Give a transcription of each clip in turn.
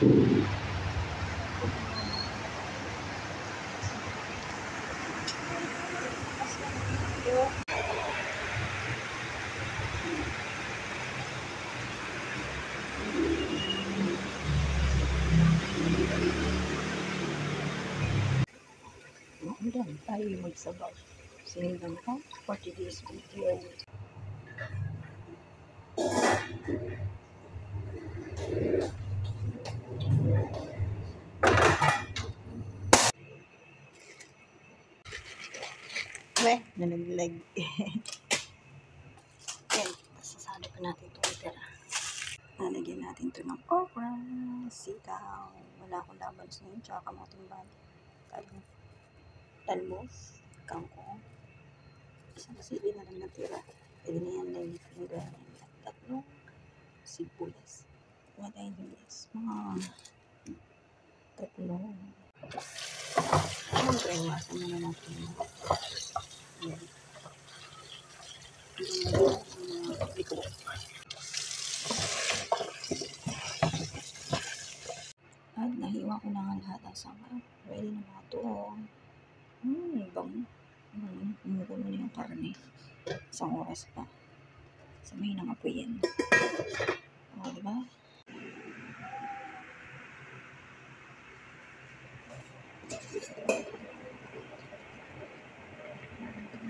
Hanggang tayo magsabaw. Sinigang ko for today's video. Nalaglag. Yan, sasali pa natin ito itira. Lalagyan natin ito ng okra, sitaw. Wala akong laban sa yun, tsaka kamuting bali. Talbos, kangkong. Isang sili na lang natira. Pwede na yan lang finger. Tatlong sibuyas. Mga sibuyas. Mga tatlong. Siyempre, iwasan muna natin. Ayan. Likod. At nahiwa ko na nga lahat ang sama. Ready na mga ito. Bango. Kumukulo na yung karne. Isang oras pa. Sabihin na nga po yan. O, diba?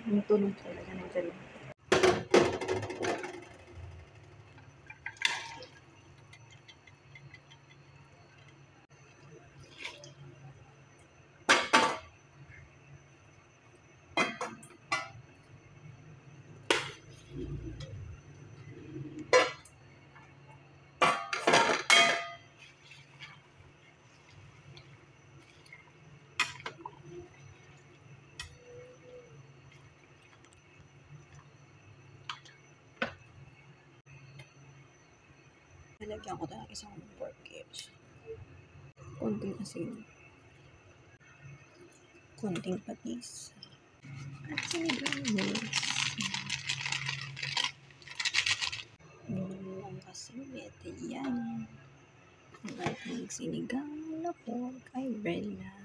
Yung tulog talaga ng dalawa. Nalagyan ko talaga isang pork cubes. Konting asin. Konting patis. At sinigang. Ang kasimit. Yan. Ang ating sinigang na pork ay ready na.